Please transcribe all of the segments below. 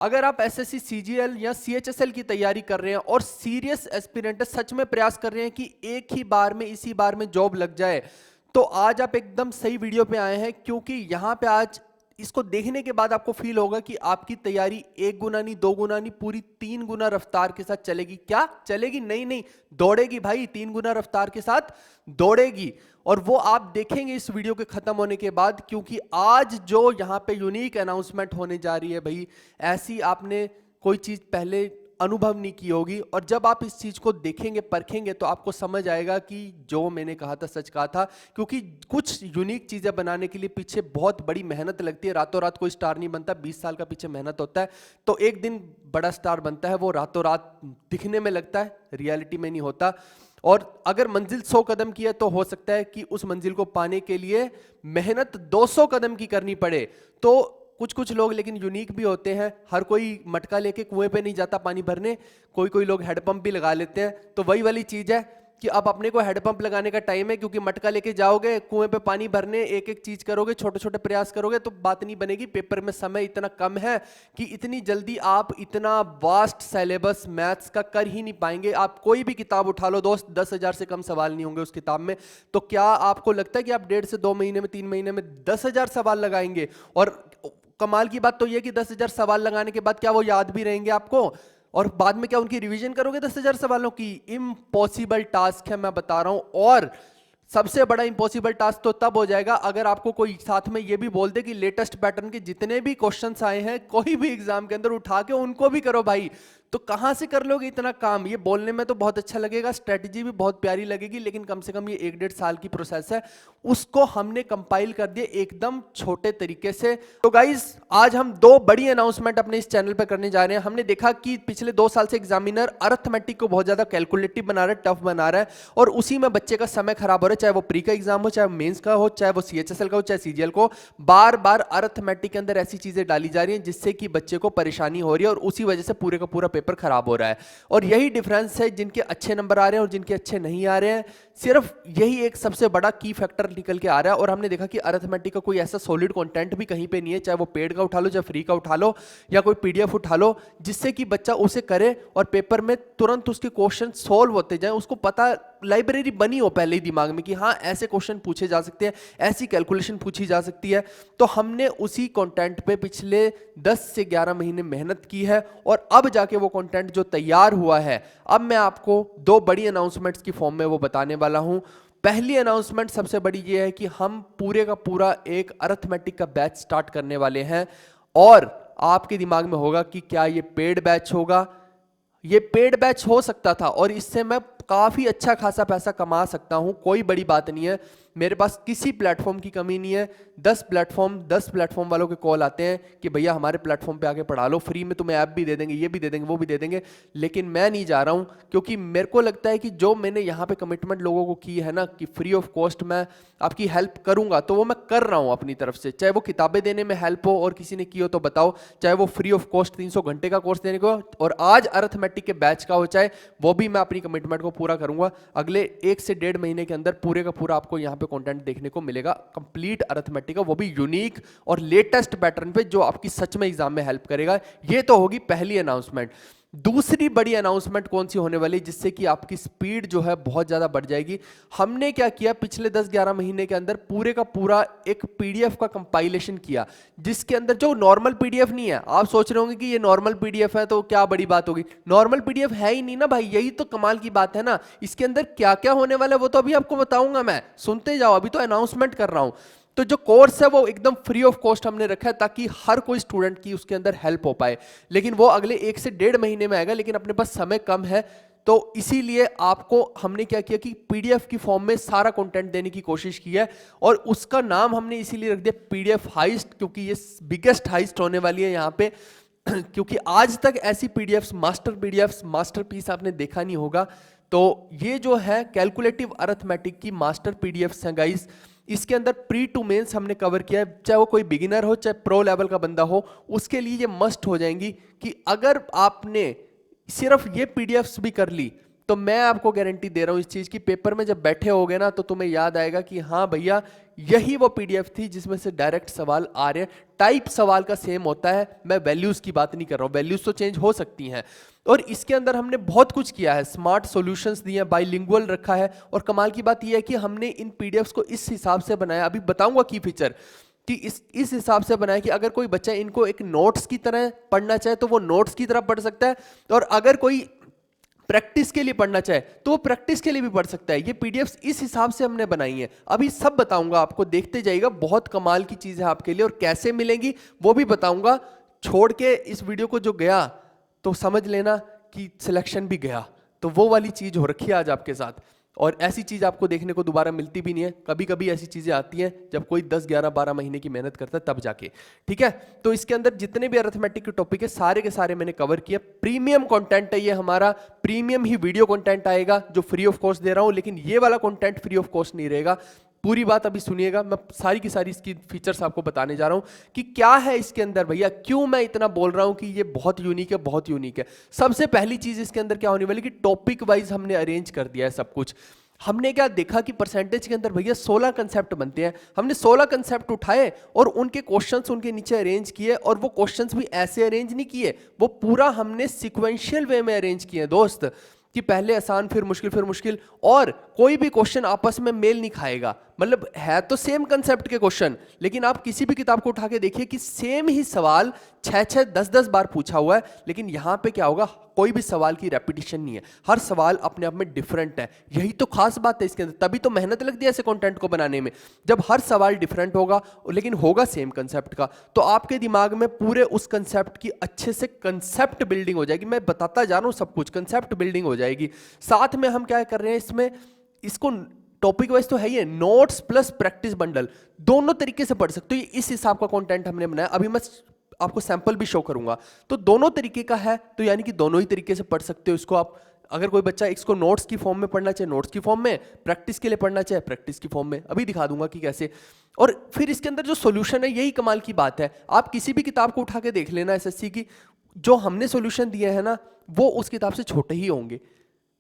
अगर आप SSC CGL या सीएचएसएल की तैयारी कर रहे हैं और सीरियस एस्पिरेंट सच में प्रयास कर रहे हैं कि एक ही बार में इसी बार में जॉब लग जाए, तो आज आप एकदम सही वीडियो पे आए हैं, क्योंकि यहां पे आज इसको देखने के बाद आपको फील होगा कि आपकी तैयारी एक गुना नहीं, दो गुना नहीं, पूरी 3 गुना रफ्तार के साथ चलेगी। क्या चलेगी? नहीं नहीं, दौड़ेगी भाई, 3 गुना रफ्तार के साथ दौड़ेगी। और वो आप देखेंगे इस वीडियो के खत्म होने के बाद, क्योंकि आज जो यहां पे यूनिक अनाउंसमेंट होने जा रही है भाई, ऐसी आपने कोई चीज पहले अनुभव नहीं की होगी। और जब आप इस चीज को देखेंगे, परखेंगे, तो आपको समझ आएगा कि जो मैंने कहा था सच कहा था। क्योंकि कुछ यूनिक चीजें बनाने के लिए पीछे बहुत बड़ी मेहनत लगती है। रातों रात कोई स्टार नहीं बनता, 20 साल का पीछे मेहनत होता है। तो एक दिन बड़ा स्टार बनता है, वो रातों रात दिखने में लगता है, रियलिटी में नहीं होता। और अगर मंजिल 100 कदम की है, तो हो सकता है कि उस मंजिल को पाने के लिए मेहनत 200 कदम की करनी पड़े। तो कुछ कुछ लोग लेकिन यूनिक भी होते हैं। हर कोई मटका लेके कुएं पे नहीं जाता पानी भरने, कोई कोई लोग हेडपंप भी लगा लेते हैं। तो वही वाली चीज है कि अब अपने को हेडपंप लगाने का टाइम है, क्योंकि मटका लेके जाओगे कुएं पे पानी भरने, एक एक चीज करोगे, छोटे छोटे प्रयास करोगे, तो बात नहीं बनेगी। पेपर में समय इतना कम है कि इतनी जल्दी आप इतना वास्ट सिलेबस मैथ्स का कर ही नहीं पाएंगे। आप कोई भी किताब उठा लो दोस्त, 10,000 से कम सवाल नहीं होंगे उस किताब में। तो क्या आपको लगता है कि आप 1.5 से 2 महीने में, 3 महीने में 10,000 सवाल लगाएंगे? और कमाल की बात तो यह कि 10,000 सवाल लगाने के बाद क्या वो याद भी रहेंगे आपको? और बाद में क्या उनकी रिवीजन करोगे 10,000 सवालों की? इम्पॉसिबल टास्क है, मैं बता रहा हूं। और सबसे बड़ा इम्पॉसिबल टास्क तो तब हो जाएगा अगर आपको कोई साथ में ये भी बोल दे कि लेटेस्ट पैटर्न के जितने भी क्वेश्चंस आए हैं कोई भी एग्जाम के अंदर उठा के उनको भी करो भाई। तो कहां से कर लोगे इतना काम? ये बोलने में तो बहुत अच्छा लगेगा, स्ट्रेटजी भी बहुत प्यारी लगेगी, लेकिन कम से कम ये 1-1.5 साल की प्रोसेस है। उसको हमने कंपाइल कर दिया एकदम छोटे तरीके से। तो गाइज, आज हम 2 बड़ी अनाउंसमेंट अपने इस चैनल पर करने जा रहे हैं। हमने देखा कि पिछले 2 साल से एग्जामिनर अरिथमेटिक को बहुत ज्यादा कैलकुलेटिव बना रहा है, टफ बना रहा है, और उसी में बच्चे का समय खराब हो रहा है। चाहे वो प्री का एग्जाम हो, चाहे मेंस का हो, चाहे वो सीएचएसएल का हो, चाहे सीजीएल को, बार बार अरिथमेटिक के अंदर ऐसी चीजें डाली जा रही हैं जिससे कि बच्चे को परेशानी हो रही है, और उसी वजह से पूरे का पूरा पेपर खराब हो रहा है। और यही डिफरेंस है, जिनके अच्छे नंबर आ रहे हैं और जिनके अच्छे नहीं आ रहे हैं। सिर्फ यही एक सबसे बड़ा की फैक्टर निकल के आ रहा है। और हमने देखा कि अरिथमेटिक का कोई ऐसा सॉलिड कंटेंट भी कहीं पे नहीं है, चाहे वो पेड का उठा लो, चाहे फ्री का उठा लो, या कोई पीडीएफ उठा लो, जिससे कि बच्चा उसे करे और पेपर में तुरंत उसके क्वेश्चन सॉल्व होते जाएं। उसको पता, लाइब्रेरी बनी हो पहले ही दिमाग में कि हाँ ऐसे क्वेश्चन पूछे जा सकते हैं, ऐसी कैलकुलेशन पूछी जा सकती है। तो हमने उसी कंटेंट पे पिछले 10 से 11 महीने मेहनत की है, और अब जाके वो कंटेंट जो तैयार हुआ है, अब मैं आपको 2 बड़ी अनाउंसमेंट्स की फॉर्म में वो बताने वाला हूं। पहली अनाउंसमेंट सबसे बड़ी ये है कि हम पूरे का पूरा एक अरिथमेटिक का बैच स्टार्ट करने वाले हैं। और आपके दिमाग में होगा कि क्या ये पेड बैच होगा? ये पेड बैच हो सकता था, और इससे मैं काफी अच्छा खासा पैसा कमा सकता हूं, कोई बड़ी बात नहीं है। मेरे पास किसी प्लेटफॉर्म की कमी नहीं है। 10 प्लेटफॉर्म वालों के कॉल आते हैं कि भैया हमारे प्लेटफॉर्म पे आके पढ़ा लो, फ्री में तुम्हें ऐप भी दे देंगे, ये भी दे देंगे, वो भी दे देंगे। लेकिन मैं नहीं जा रहा हूं, क्योंकि मेरे को लगता है कि जो मैंने यहाँ पे कमिटमेंट लोगों को की है ना, कि फ्री ऑफ कॉस्ट मैं आपकी हेल्प करूंगा, तो वो मैं कर रहा हूं अपनी तरफ से। चाहे वो किताबें देने में हेल्प हो और किसी ने की हो तो बताओ, चाहे वो फ्री ऑफ कॉस्ट 300 घंटे का कोर्स देने को, और आज अरिथमेटिक के बैच का हो, चाहे वो भी मैं अपनी कमिटमेंट को पूरा करूंगा। अगले 1 से 1.5 महीने के अंदर पूरे का पूरा आपको यहाँ पे कंटेंट देखने को मिलेगा, कंप्लीट अरिथमेटिक का, वो भी यूनिक और लेटेस्ट पैटर्न पे, जो आपकी सच में एग्जाम में हेल्प करेगा। ये तो होगी पहली अनाउंसमेंट। दूसरी बड़ी अनाउंसमेंट कौन सी होने वाली, जिससे कि आपकी स्पीड जो है बहुत ज्यादा बढ़ जाएगी? हमने क्या किया, पिछले 10-11 महीने के अंदर पूरे का पूरा एक पीडीएफ का कंपाइलेशन किया, जिसके अंदर जो नॉर्मल पीडीएफ नहीं है। आप सोच रहे होंगे कि ये नॉर्मल पीडीएफ है तो क्या बड़ी बात होगी? नॉर्मल पीडीएफ है ही नहीं ना भाई, यही तो कमाल की बात है ना। इसके अंदर क्या क्या होने वाला है वो तो अभी आपको बताऊंगा मैं, सुनते जाओ, अभी तो अनाउंसमेंट कर रहा हूं। तो जो कोर्स है वो एकदम फ्री ऑफ कॉस्ट हमने रखा है, ताकि हर कोई स्टूडेंट की उसके अंदर हेल्प हो पाए। लेकिन वो अगले 1 से 1.5 महीने में आएगा, लेकिन अपने पास समय कम है। तो इसीलिए आपको हमने क्या किया कि पीडीएफ की फॉर्म में सारा कंटेंट देने की कोशिश की है, और उसका नाम हमने इसीलिए रख दिया पीडीएफ हाइस्ट, क्योंकि ये बिगेस्ट हाइस्ट होने वाली है यहाँ पे। क्योंकि आज तक ऐसी पीडीएफ्स, मास्टरपीस आपने देखा नहीं होगा। तो ये जो है कैलकुलेटिव अरिथमेटिक की मास्टर पीडीएफ्स हैं गाइस। इसके अंदर प्री टू मेंस हमने कवर किया है, चाहे वो कोई बिगिनर हो, चाहे प्रो लेवल का बंदा हो, उसके लिए ये मस्ट हो जाएंगी। कि अगर आपने सिर्फ ये पीडीएफ्स भी कर ली, तो मैं आपको गारंटी दे रहा हूं इस चीज की, पेपर में जब बैठे होगे ना तो तुम्हें याद आएगा कि हाँ भैया यही वो पीडीएफ थी जिसमें से डायरेक्ट सवाल आ रहे हैं। टाइप सवाल का सेम होता है, मैं वैल्यूज की बात नहीं कर रहा हूं, वैल्यूज तो चेंज हो सकती हैं। और इसके अंदर हमने बहुत कुछ किया है, स्मार्ट सॉल्यूशंस दिए हैं, बाइलिंगुअल रखा है, और कमाल की बात यह है कि हमने इन पीडीएफ्स को इस हिसाब से बनाया, अभी बताऊंगा की फीचर, कि इस हिसाब से बनाया कि अगर कोई बच्चा इनको एक नोट्स की तरह पढ़ना चाहे तो वो नोट्स की तरह पढ़ सकता है, और अगर कोई प्रैक्टिस के लिए पढ़ना चाहे तो वो प्रैक्टिस के लिए भी पढ़ सकता है। ये पीडीएफ्स इस हिसाब से हमने बनाई है, अभी सब बताऊंगा आपको, देखते जाइएगा, बहुत कमाल की चीज है आपके लिए, और कैसे मिलेंगी वो भी बताऊंगा। छोड़ के इस वीडियो को जो गया तो समझ लेना कि सिलेक्शन भी गया, तो वो वाली चीज हो रखी है आज आपके साथ। और ऐसी चीज आपको देखने को दोबारा मिलती भी नहीं है, कभी कभी ऐसी चीजें आती हैं जब कोई 10 11 12 महीने की मेहनत करता है तब जाके, ठीक है। तो इसके अंदर जितने भी अरिथमेटिक के टॉपिक है सारे के सारे मैंने कवर किया। प्रीमियम कंटेंट है ये हमारा, प्रीमियम ही वीडियो कंटेंट आएगा जो फ्री ऑफ कॉस्ट दे रहा हूं, लेकिन ये वाला कंटेंट फ्री ऑफ कॉस्ट नहीं रहेगा। पूरी बात अभी सुनिएगा, मैं सारी की सारी इसकी फीचर्स आपको बताने जा रहा हूं कि क्या है इसके अंदर भैया, क्यों मैं इतना बोल रहा हूं कि ये बहुत यूनिक है, बहुत यूनिक है। सबसे पहली चीज इसके अंदर क्या होने वाली कि टॉपिक वाइज हमने अरेंज कर दिया है सब कुछ। हमने क्या देखा कि परसेंटेज के अंदर भैया 16 कंसेप्ट बनते हैं, हमने 16 कंसेप्ट उठाए और उनके क्वेश्चंस उनके नीचे अरेंज किए, और वो क्वेश्चंस भी ऐसे अरेंज नहीं किए, वो पूरा हमने सिक्वेंशियल वे में अरेंज किए दोस्त, कि पहले आसान फिर मुश्किल, और कोई भी क्वेश्चन आपस में मेल नहीं खाएगा। मतलब है तो सेम कंसेप्ट के क्वेश्चन, लेकिन आप किसी भी किताब को उठा के देखिए कि सेम ही सवाल 6 10 बार पूछा हुआ है, लेकिन यहां पे क्या होगा, कोई भी सवाल की रेपिटेशन नहीं है, हर सवाल अपने आप में डिफरेंट है। यही तो खास बात है इसके अंदर, तभी तो मेहनत लगती है ऐसे कंटेंट को बनाने में, जब हर सवाल डिफरेंट होगा लेकिन होगा सेम कंसेप्ट का, तो आपके दिमाग में पूरे उस कंसेप्ट की अच्छे से कंसेप्ट बिल्डिंग हो जाएगी। मैं बताता जा रहा हूं सब कुछ, कंसेप्ट बिल्डिंग हो जाएगी। साथ में हम क्या कर रहे हैं इसमें, इसको टॉपिक वाइज तो है ही, नोट्स प्लस प्रैक्टिस बंडल दोनों तरीके से पढ़ सकते हो। इस हिसाब का कंटेंट हमने बनाया, अभी मैं आपको सैंपल भी शो करूंगा, तो दोनों तरीके का है, तो यानी कि दोनों ही तरीके से पढ़ सकते हो इसको आप। अगर कोई बच्चा इसको नोट्स की फॉर्म में पढ़ना चाहे नोट्स की फॉर्म में, प्रैक्टिस के लिए पढ़ना चाहे प्रैक्टिस की फॉर्म में, अभी दिखा दूंगा कि कैसे। और फिर इसके अंदर जो सॉल्यूशन है, यही कमाल की बात है, आप किसी भी किताब को उठा के देख लेना एसएससी की, जो हमने सॉल्यूशन दिए हैं ना वो उस किताब से छोटे ही होंगे,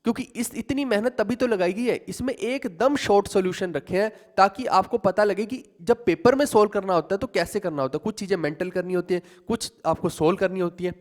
क्योंकि इतनी मेहनत तभी तो लगाई गई है। इसमें एकदम शॉर्ट सॉल्यूशन रखे हैं ताकि आपको पता लगे कि जब पेपर में सोल्व करना होता है तो कैसे करना होता है। कुछ चीजें मेंटल करनी होती है, कुछ आपको सोल्व करनी होती है,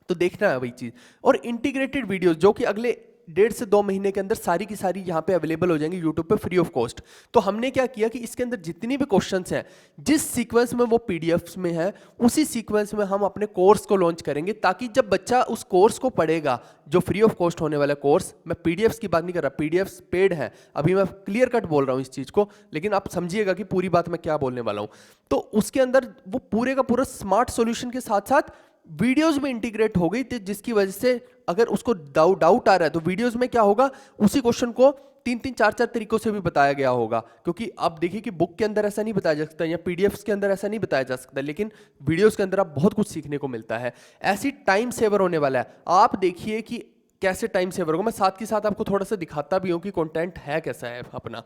तो देखना है वही चीज। और इंटीग्रेटेड वीडियोस जो कि अगले 1.5 से 2 महीने के अंदर सारी की सारी यहाँ पे अवेलेबल हो जाएंगी यूट्यूब पे फ्री ऑफ कॉस्ट। तो हमने क्या किया कि इसके अंदर जितनी भी क्वेश्चंस हैं, जिस सीक्वेंस में वो पीडीएफ्स में है, उसी सीक्वेंस में हम अपने कोर्स को लॉन्च करेंगे, ताकि जब बच्चा उस कोर्स को पढ़ेगा, जो फ्री ऑफ कॉस्ट होने वाला कोर्स, मैं पीडीएफ्स की बात नहीं कर रहा, पीडीएफ्स पेड है, अभी मैं क्लियर कट बोल रहा हूँ इस चीज को, लेकिन आप समझिएगा कि पूरी बात मैं क्या बोलने वाला हूँ। तो उसके अंदर वो पूरे का पूरा स्मार्ट सॉल्यूशन के साथ साथ वीडियोस में इंटीग्रेट हो गई थी, जिसकी वजह से अगर उसको डाउट आ रहा है तो वीडियोस में क्या होगा, उसी क्वेश्चन को 3 4 तरीकों से भी बताया गया होगा। क्योंकि आप देखिए कि बुक के अंदर ऐसा नहीं बताया जा सकता या पीडीएफ्स के अंदर ऐसा नहीं बताया जा सकता, लेकिन वीडियोस के अंदर आप बहुत कुछ सीखने को मिलता है। ऐसी टाइम सेवर होने वाला है, आप देखिए कि कैसे टाइम सेवर होगा। मैं साथ के साथ आपको थोड़ा सा दिखाता भी हूँ कि कंटेंट है कैसा है अपना।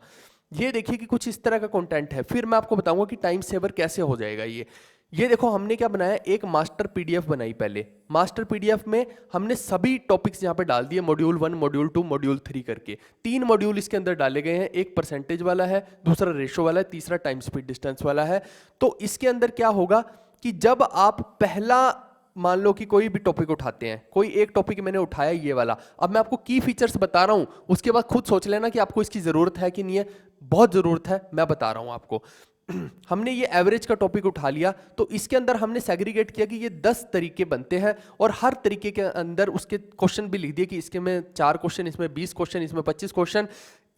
ये देखिए कि कुछ इस तरह का कंटेंट है, फिर मैं आपको बताऊंगा कि टाइम सेवर कैसे हो जाएगा। ये देखो हमने क्या बनाया, एक मास्टर पीडीएफ बनाई। पहले मास्टर पीडीएफ में हमने सभी टॉपिक्स यहाँ पे डाल दिए, मॉड्यूल 1, मॉड्यूल 2, मॉड्यूल 3 करके 3 मॉड्यूल इसके अंदर डाले गए हैं। एक परसेंटेज वाला है, दूसरा रेशो वाला है, तीसरा टाइम स्पीड डिस्टेंस वाला है। तो इसके अंदर क्या होगा कि जब आप पहला मान लो कि कोई भी टॉपिक उठाते हैं, कोई एक टॉपिक मैंने उठाया ये वाला, अब मैं आपको की फीचर्स बता रहा हूं, उसके बाद खुद सोच लेना कि आपको इसकी जरूरत है कि नहीं है। बहुत जरूरत है, मैं बता रहा हूं आपको। हमने ये एवरेज का टॉपिक उठा लिया, तो इसके अंदर हमने सेग्रीगेट किया कि ये 10 तरीके बनते हैं, और हर तरीके के अंदर उसके क्वेश्चन भी लिख दिए कि इसके में 4 क्वेश्चन, इसमें 20 क्वेश्चन, इसमें 25 क्वेश्चन,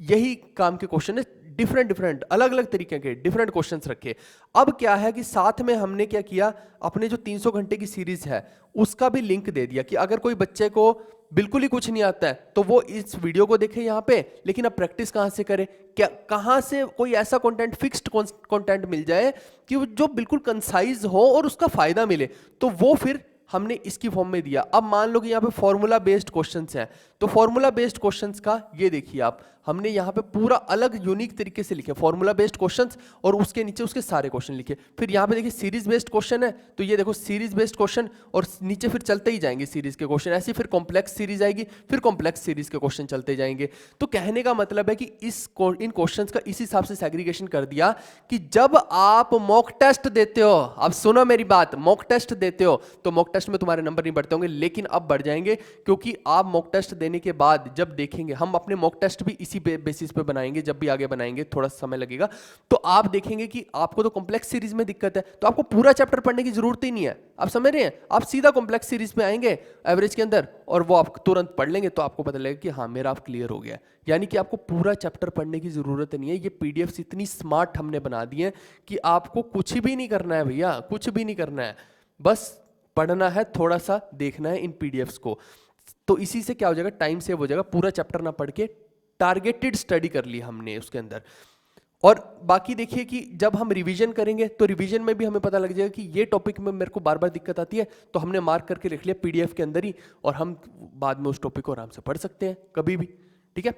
यही काम के क्वेश्चन है, डिफरेंट अलग अलग तरीके के डिफरेंट क्वेश्चंस रखे। अब क्या है कि साथ में हमने क्या किया, अपने जो 300 घंटे की सीरीज है उसका भी लिंक दे दिया कि अगर कोई बच्चे को बिल्कुल ही कुछ नहीं आता है तो वो इस वीडियो को देखे यहाँ पे, लेकिन अब प्रैक्टिस कहाँ से करे, क्या कहाँ से कोई ऐसा कंटेंट, फिक्स्ड कंटेंट मिल जाए कि जो बिल्कुल कंसाइज हो और उसका फायदा मिले, तो वो फिर हमने इसकी फॉर्म में दिया। अब मान लो कि यहाँ पे फॉर्मूला बेस्ड क्वेश्चंस हैं, तो फॉर्मूला बेस्ड क्वेश्चंस का ये देखिए आप, हमने यहाँ पे पूरा अलग यूनिक तरीके से लिखे, फॉर्मूला बेस्ड क्वेश्चंस और उसके नीचे उसके सारे क्वेश्चन लिखे। फिर यहाँ पे देखिए सीरीज बेस्ड क्वेश्चन है, तो ये देखो सीरीज बेस्ड क्वेश्चन और नीचे फिर चलते ही जाएंगे सीरीज के क्वेश्चन, ऐसे फिर कॉम्प्लेक्स सीरीज आएगी, फिर कॉम्प्लेक्स सीरीज के क्वेश्चन चलते जाएंगे। तो कहने का मतलब है कि इन क्वेश्चंस का इस हिसाब से सेग्रीगेशन कर दिया कि जब आप मॉक टेस्ट देते हो, अब सुनो मेरी बात, मॉक टेस्ट देते हो तो मॉक टेस्ट में तुम्हारे नंबर नहीं बढ़ते होंगे, लेकिन अब बढ़ जाएंगे, क्योंकि आप मॉक टेस्ट देने के बाद जब देखेंगे, हम अपने मॉक टेस्ट भी इसी बेसिस पे बनाएंगे, जब भी आगे बनाएंगे थोड़ा समय लगेगा, तो आप देखेंगे कि आपको तो कॉम्प्लेक्स सीरीज में दिक्कत है, तो आपको पूरा चैप्टर पढ़ने की जरूरत ही नहीं है। आप समझ रहे हैं, आप सीधा कॉम्प्लेक्स सीरीज पे आएंगे एवरेज के अंदर और वो आप तुरंत पढ़ लेंगे, तो आपको पता लगेगा कि हाँ मेरा आप क्लियर हो गया। यानी कि आपको पूरा चैप्टर पढ़ने की जरूरत नहीं है। ये पीडीएफ्स इतनी स्मार्ट हमने बना दी है कि आपको कुछ भी नहीं करना है भैया, कुछ भी नहीं करना है, बस पढ़ना है, थोड़ा सा देखना है इन पीडीएफ्स को। तो इसी से क्या हो जाएगा, टाइम सेव हो जाएगा, पूरा चैप्टर ना पढ़ के टारगेटेड स्टडी कर ली हमने उसके अंदर। और बाकी देखिए कि जब हम रिवीजन करेंगे तो रिवीजन में भी हमें पता लग जाएगा कि ये टॉपिक में मेरे को बार बार दिक्कत आती है, तो हमने मार्क करके लिख लिया पीडीएफ के अंदर ही, और हम बाद में उस टॉपिक को आराम से पढ़ सकते हैं कभी भी, ठीक है,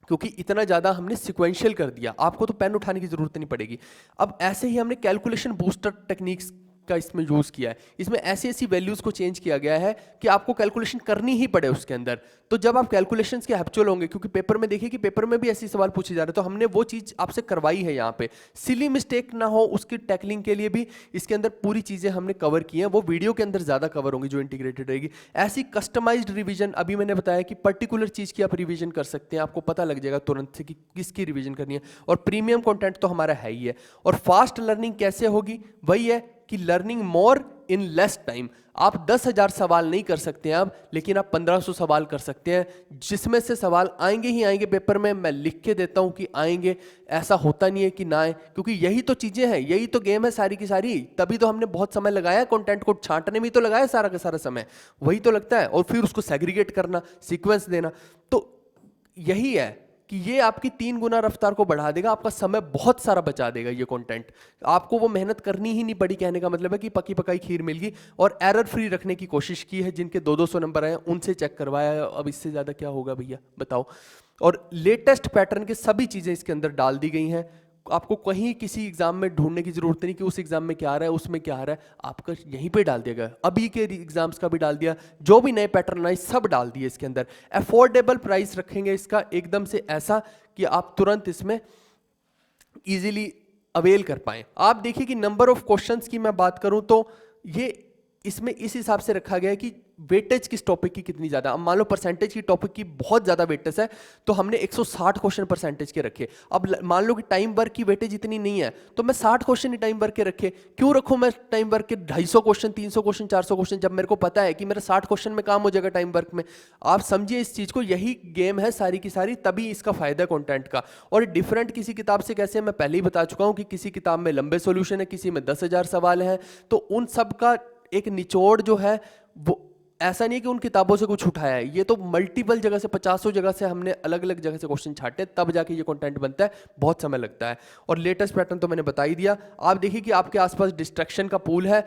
क्योंकि इतना ज्यादा हमने सिक्वेंशियल कर दिया, आपको तो पेन उठाने की जरूरत नहीं पड़ेगी। अब ऐसे ही हमने कैलकुलेशन बूस्टर टेक्निक्स का इसमें यूज किया है, इसमें ऐसी ऐसी वैल्यूज को चेंज किया गया है कि आपको कैलकुलेशन करनी ही पड़े उसके अंदर। तो जब आप कैलकुलेशंस के हैप्चुअल होंगे, क्योंकि पेपर में देखिए कि पेपर में भी ऐसे सवाल पूछे जा रहे हैं, तो हमने वो चीज आपसे करवाई है यहाँ पे, सिली मिस्टेक ना हो उसकी टैकलिंग के लिए भी इसके अंदर पूरी चीजें हमने कवर की हैं, वो वीडियो के अंदर ज्यादा कवर होंगी जो इंटीग्रेटेड रहेगी। ऐसी कस्टमाइज्ड रिवीजन, अभी मैंने बताया कि पर्टिकुलर चीज की आप रिवीजन कर सकते हैं, आपको पता लग जाएगा तुरंत से कि किसकी रिवीजन करनी है। और प्रीमियम कंटेंट तो हमारा है ही है। और फास्ट लर्निंग कैसे होगी, वही है कि learning more in less time. आप 10,000 सवाल नहीं कर सकते हैं आप, लेकिन आप 1500 सवाल कर सकते हैं, जिसमें से सवाल आएंगे ही आएंगे पेपर में। मैं लिख के देता हूं कि आएंगे, ऐसा होता नहीं है कि ना आए, क्योंकि यही तो चीजें हैं, यही तो गेम है सारी की सारी। तभी तो हमने बहुत समय लगाया, कंटेंट को छांटने में तो लगाया सारा का सारा समय, वही तो लगता है। और फिर उसको सेग्रीगेट करना, सीक्वेंस देना, तो यही है कि ये आपकी 3 गुना रफ्तार को बढ़ा देगा, आपका समय बहुत सारा बचा देगा। ये कंटेंट आपको वो मेहनत करनी ही नहीं पड़ी, कहने का मतलब है कि पकी पकाई खीर मिल गई। और एरर फ्री रखने की कोशिश की है, जिनके 200-200 नंबर आए उनसे चेक करवाया है। अब इससे ज्यादा क्या होगा भैया, बताओ। और लेटेस्ट पैटर्न के सभी चीजें इसके अंदर डाल दी गई हैं। आपको कहीं किसी एग्जाम में ढूंढने की जरूरत नहीं कि उस एग्जाम में क्या आ रहा है, उसमें क्या आ रहा है, आपका यहीं पे डाल दिया गया। अभी के एग्जाम्स का भी डाल दिया, जो भी नए पैटर्न आए सब डाल दिए इसके अंदर। अफोर्डेबल प्राइस रखेंगे इसका एकदम से ऐसा कि आप तुरंत इसमें इजीली अवेल कर पाए। आप देखिए कि नंबर ऑफ क्वेश्चंस की मैं बात करूं तो ये इसमें इस हिसाब से रखा गया है कि वेटेज किस टॉपिक की कितनी ज्यादा। अब मान लो परसेंटेज की टॉपिक की बहुत ज्यादा वेटेज है, तो हमने 160 क्वेश्चन परसेंटेज के रखे। अब मान लो कि टाइम वर्क की वेटेज इतनी नहीं है, तो मैं 60 क्वेश्चन ही टाइम वर्क के रखे। क्यों रखूं मैं टाइम वर्क के 250 क्वेश्चन, 300 क्वेश्चन, 400 क्वेश्चन, जब मेरे को पता है कि मेरा 60 क्वेश्चन में काम हो जाएगा टाइम वर्क में। आप समझिए इस चीज को, यही गेम है सारी की सारी, तभी इसका फायदा है कंटेंट का। और डिफरेंट किसी किताब से कैसे, मैं पहले ही बता चुका हूं कि किसी किताब में लंबे सॉल्यूशन है, किसी में 10,000 सवाल है, तो उन सब का एक निचोड़ जो है वो ऐसा नहीं कि उन किताबों से कुछ उठाया है, ये तो मल्टीपल जगह से, 50 जगह से हमने अलग अलग जगह से क्वेश्चन छाटे, तब जाके ये कंटेंट बनता है, बहुत समय लगता है। और लेटेस्ट पैटर्न तो मैंने बता ही दिया। आप देखिए कि आपके आसपास डिस्ट्रैक्शन का पूल है,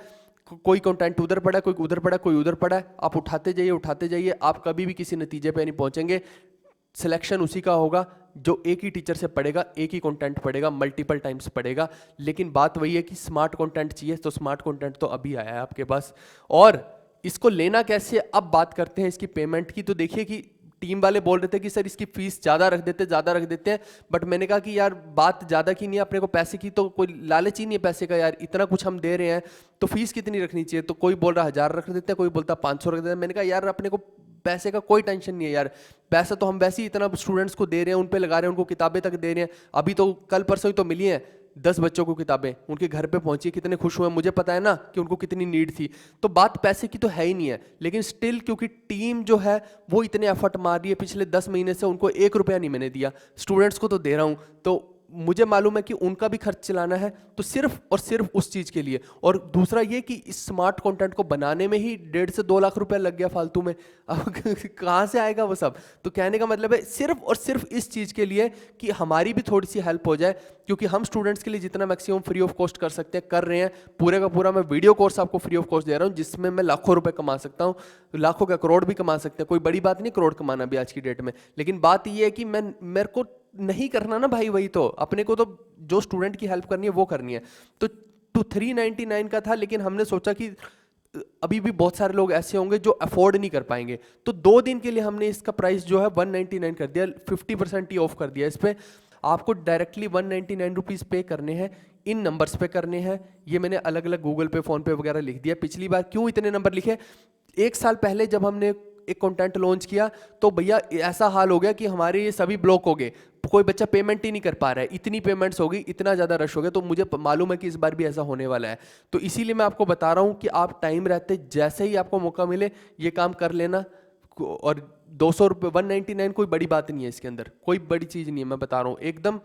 कोई कंटेंट उधर पड़ा, कोई उधर पड़ा, कोई उधर पड़ा है, आप उठाते जाइए, आप कभी भी किसी नतीजे पे नहीं पहुंचेंगे। सिलेक्शन उसी का होगा जो एक ही टीचर से पढ़ेगा, एक ही कंटेंट पढ़ेगा, मल्टीपल टाइम्स पढ़ेगा। लेकिन बात वही है कि स्मार्ट कंटेंट चाहिए, तो स्मार्ट कंटेंट तो अभी आया है आपके पास। और इसको लेना कैसे, अब बात करते हैं इसकी पेमेंट की। तो देखिए कि टीम वाले बोल रहे थे कि सर इसकी फीस ज़्यादा रख देते हैं, बट मैंने कहा कि यार बात ज़्यादा की नहीं है, अपने को पैसे की तो कोई लालच ही नहीं है पैसे का, यार इतना कुछ हम दे रहे हैं तो फीस कितनी रखनी चाहिए। तो कोई बोल रहा 1000 रख देते हैं, कोई बोलता 500 रख देते हैं। मैंने कहा यार अपने को पैसे का कोई टेंशन नहीं है यार, पैसा तो हम वैसे ही इतना स्टूडेंट्स को दे रहे हैं, उन पे लगा रहे हैं, उनको किताबें तक दे रहे हैं। अभी तो कल परसों ही तो मिली हैं 10 बच्चों को किताबें, उनके घर पे पहुंची, कितने खुश हुए, मुझे पता है ना कि उनको कितनी नीड थी। तो बात पैसे की तो है ही नहीं है, लेकिन स्टिल क्योंकि टीम जो है वो इतने एफर्ट मार रही है, पिछले 10 महीने से उनको 1 रुपया नहीं मैंने दिया, स्टूडेंट्स को तो दे रहा हूँ, तो मुझे मालूम है कि उनका भी खर्च चलाना है, तो सिर्फ और सिर्फ उस चीज़ के लिए। और दूसरा ये कि इस स्मार्ट कंटेंट को बनाने में ही 1.5 से 2 लाख रुपया लग गया फालतू में, अब कहाँ से आएगा वो सब। तो कहने का मतलब है सिर्फ और सिर्फ इस चीज़ के लिए कि हमारी भी थोड़ी सी हेल्प हो जाए, क्योंकि हम स्टूडेंट्स के लिए जितना मैक्सिमम फ्री ऑफ कॉस्ट कर सकते हैं कर रहे हैं। पूरे का पूरा मैं वीडियो कोर्स आपको फ्री ऑफ कॉस्ट दे रहा हूँ, जिसमें मैं लाखों रुपए कमा सकता हूँ, लाखों का करोड़ भी कमा सकते हैं। कोई बड़ी बात नहीं करोड़ कमाना भी आज की डेट में, लेकिन बात ये है कि मेरे को नहीं करना ना भाई, वही तो अपने को तो जो स्टूडेंट की हेल्प करनी है वो करनी है। तो 399 का था, लेकिन हमने सोचा कि अभी भी बहुत सारे लोग ऐसे होंगे जो अफोर्ड नहीं कर पाएंगे, तो 2 दिन के लिए हमने इसका प्राइस जो है 199 कर दिया, 50% ही ऑफ कर दिया। इस पे आपको डायरेक्टली 199 रुपीज़ पे करने हैं, इन नंबर्स पे करने हैं। ये मैंने अलग अलग गूगल पे, फोन पे वगैरह लिख दिया। पिछली बार क्यों इतने नंबर लिखे, 1 साल पहले जब हमने एक कंटेंट लॉन्च किया तो भैया ऐसा हाल हो गया कि हमारे ये सभी ब्लॉक हो गए, कोई बच्चा पेमेंट ही नहीं कर पा रहा है, इतनी पेमेंट्स हो गई, इतना ज़्यादा रश हो गया। तो मुझे मालूम है कि इस बार भी ऐसा होने वाला है, तो इसीलिए मैं आपको बता रहा हूँ कि आप टाइम रहते जैसे ही आपको मौका मिले ये काम कर लेना। और 200 रुपये 199 कोई बड़ी बात नहीं है, इसके अंदर कोई बड़ी चीज़ नहीं है, मैं बता रहा हूँ एकदम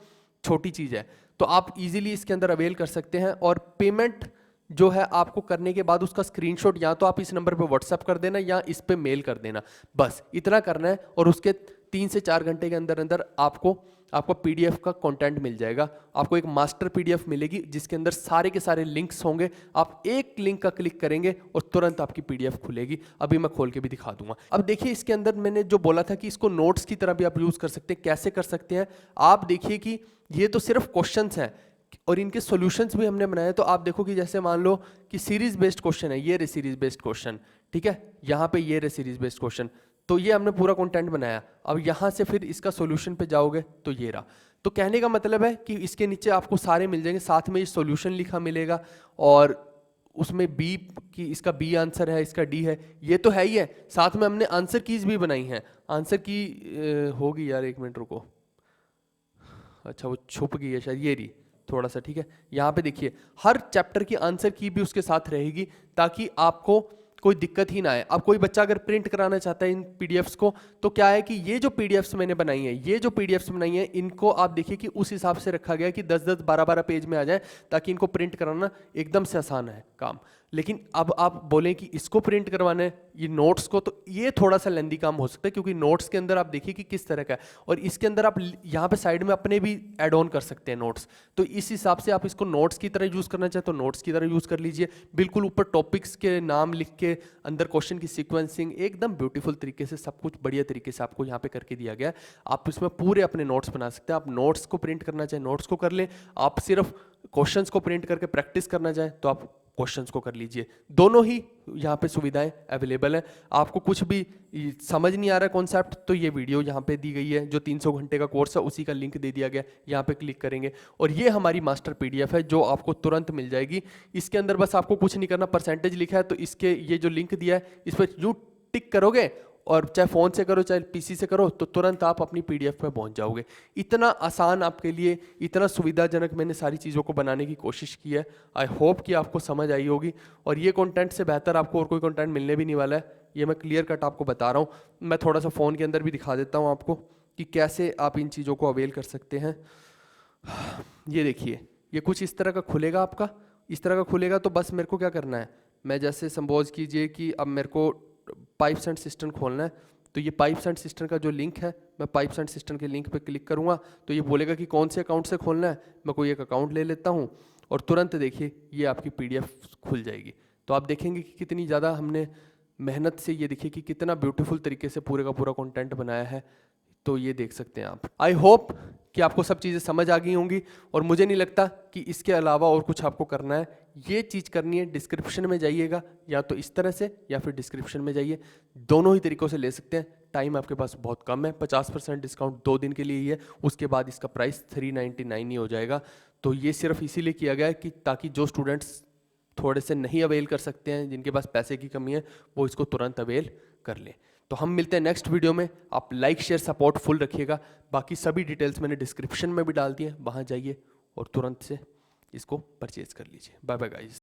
छोटी चीज़ है। तो आप इजीली इसके अंदर अवेल कर सकते हैं। और पेमेंट जो है आपको करने के बाद उसका स्क्रीनशॉट या तो आप इस नंबर पे व्हाट्सएप कर देना या इस पे मेल कर देना, बस इतना करना है। और उसके 3 से 4 घंटे के अंदर अंदर आपको पीडीएफ का कंटेंट मिल जाएगा। आपको एक मास्टर पीडीएफ मिलेगी जिसके अंदर सारे के सारे लिंक्स होंगे। आप एक लिंक का क्लिक करेंगे और तुरंत आपकी पीडीएफ खुलेगी। अभी मैं खोल के भी दिखा दूंगा। अब देखिए इसके अंदर मैंने जो बोला था कि इसको नोट्स की तरह भी आप यूज कर सकते हैं। कैसे कर सकते हैं, आप देखिए कि ये तो सिर्फ क्वेश्चंस हैं और इनके सॉल्यूशंस भी हमने बनाए। तो आप देखो कि जैसे मान लो कि सीरीज बेस्ड क्वेश्चन है, ये रे सीरीज बेस्ड क्वेश्चन, ठीक है, यहाँ पे ये रे सीरीज बेस्ड क्वेश्चन, तो ये हमने पूरा कंटेंट बनाया। अब यहाँ से फिर इसका सॉल्यूशन पे जाओगे तो ये रहा। तो कहने का मतलब है कि इसके नीचे आपको सारे मिल जाएंगे, साथ में ये सॉल्यूशन लिखा मिलेगा और उसमें बी की, इसका बी आंसर है, इसका डी है, ये तो है ही है। साथ में हमने आंसर कीज भी बनाई हैं। आंसर की होगी यार, 1 मिनट रुको, अच्छा वो छुप गई है शायद, ये रही थोड़ा सा, ठीक है। यहाँ पे देखिए हर चैप्टर की आंसर की भी उसके साथ रहेगी ताकि आपको कोई दिक्कत ही ना आए। अब कोई बच्चा अगर प्रिंट कराना चाहता है इन पीडीएफ्स को, तो क्या है कि ये जो पीडीएफ्स मैंने बनाई है, ये जो पीडीएफ्स बनाई है, इनको आप देखिए कि उस हिसाब से रखा गया कि 10-10, 12-12 पेज में आ जाए, ताकि इनको प्रिंट कराना एकदम से आसान है काम। लेकिन अब आप बोलें कि इसको प्रिंट करवाना है, ये नोट्स को, तो ये थोड़ा सा लेंदी काम हो सकता है, क्योंकि नोट्स के अंदर आप देखिए कि किस तरह का है और इसके अंदर आप यहाँ पे साइड में अपने भी ऐड ऑन कर सकते हैं नोट्स। तो इस हिसाब से आप इसको नोट्स की तरह यूज़ करना चाहे तो नोट्स की तरह यूज़ कर लीजिए। बिल्कुल ऊपर टॉपिक्स के नाम लिख के अंदर क्वेश्चन की सीक्वेंसिंग एकदम ब्यूटीफुल तरीके से, सब कुछ बढ़िया तरीके से आपको यहाँ पे करके दिया गया है। आप इसमें पूरे अपने नोट्स बना सकते हैं। आप नोट्स को प्रिंट करना चाहे नोट्स को कर लें, आप सिर्फ क्वेश्चंस को प्रिंट करके प्रैक्टिस करना चाहे तो आप क्वेश्चंस को कर लीजिए। दोनों ही यहाँ पे सुविधाएं अवेलेबल है। आपको कुछ भी समझ नहीं आ रहा है कॉन्सेप्ट, तो ये वीडियो यहाँ पे दी गई है, जो 300 घंटे का कोर्स है उसी का लिंक दे दिया गया, यहाँ पे क्लिक करेंगे और ये हमारी मास्टर पीडीएफ है जो आपको तुरंत मिल जाएगी। इसके अंदर बस आपको कुछ नहीं करना, परसेंटेज लिखा है तो इसके ये जो लिंक दिया है इस पर यूँ टिक करोगे और चाहे फ़ोन से करो चाहे पीसी से करो, तो तुरंत आप अपनी पीडीएफ पे पहुंच जाओगे। इतना आसान आपके लिए, इतना सुविधाजनक मैंने सारी चीज़ों को बनाने की कोशिश की है। आई होप कि आपको समझ आई होगी और ये कंटेंट से बेहतर आपको और कोई कंटेंट मिलने भी नहीं वाला है, ये मैं क्लियर कट आपको बता रहा हूँ। मैं थोड़ा सा फ़ोन के अंदर भी दिखा देता हूँ आपको कि कैसे आप इन चीज़ों को अवेल कर सकते हैं। ये देखिए, ये कुछ इस तरह का खुलेगा, आपका इस तरह का खुलेगा। तो बस मेरे को क्या करना है, मैं जैसे संबोध कीजिए कि अब मेरे को पाइप्स एंड सिस्टम खोलना है, तो ये पाइप्स एंड सिस्टम का जो लिंक है, मैं पाइप्स एंड सिस्टम के लिंक पे क्लिक करूँगा तो ये बोलेगा कि कौन से अकाउंट से खोलना है। मैं कोई एक अकाउंट ले लेता हूँ और तुरंत देखिए ये आपकी पीडीएफ खुल जाएगी। तो आप देखेंगे कि कितनी ज़्यादा हमने मेहनत से, ये देखिए कि कितना ब्यूटीफुल तरीके से पूरे का पूरा कंटेंट बनाया है। तो ये देख सकते हैं आप। आई होप कि आपको सब चीज़ें समझ आ गई होंगी और मुझे नहीं लगता कि इसके अलावा और कुछ आपको करना है। ये चीज़ करनी है, डिस्क्रिप्शन में जाइएगा, या तो इस तरह से या फिर डिस्क्रिप्शन में जाइए, दोनों ही तरीक़ों से ले सकते हैं। टाइम आपके पास बहुत कम है, 50% डिस्काउंट 2 दिन के लिए ही है, उसके बाद इसका प्राइस 399 ही हो जाएगा। तो ये सिर्फ इसीलिए किया गया है कि ताकि जो स्टूडेंट्स थोड़े से नहीं अवेल कर सकते हैं, जिनके पास पैसे की कमी है, वो इसको तुरंत अवेल कर लें। तो हम मिलते हैं नेक्स्ट वीडियो में। आप लाइक शेयर सपोर्ट फुल रखिएगा। बाकी सभी डिटेल्स मैंने डिस्क्रिप्शन में भी डाल दी हैं, वहाँ जाइए और तुरंत से इसको परचेज कर लीजिए। Bye bye guys.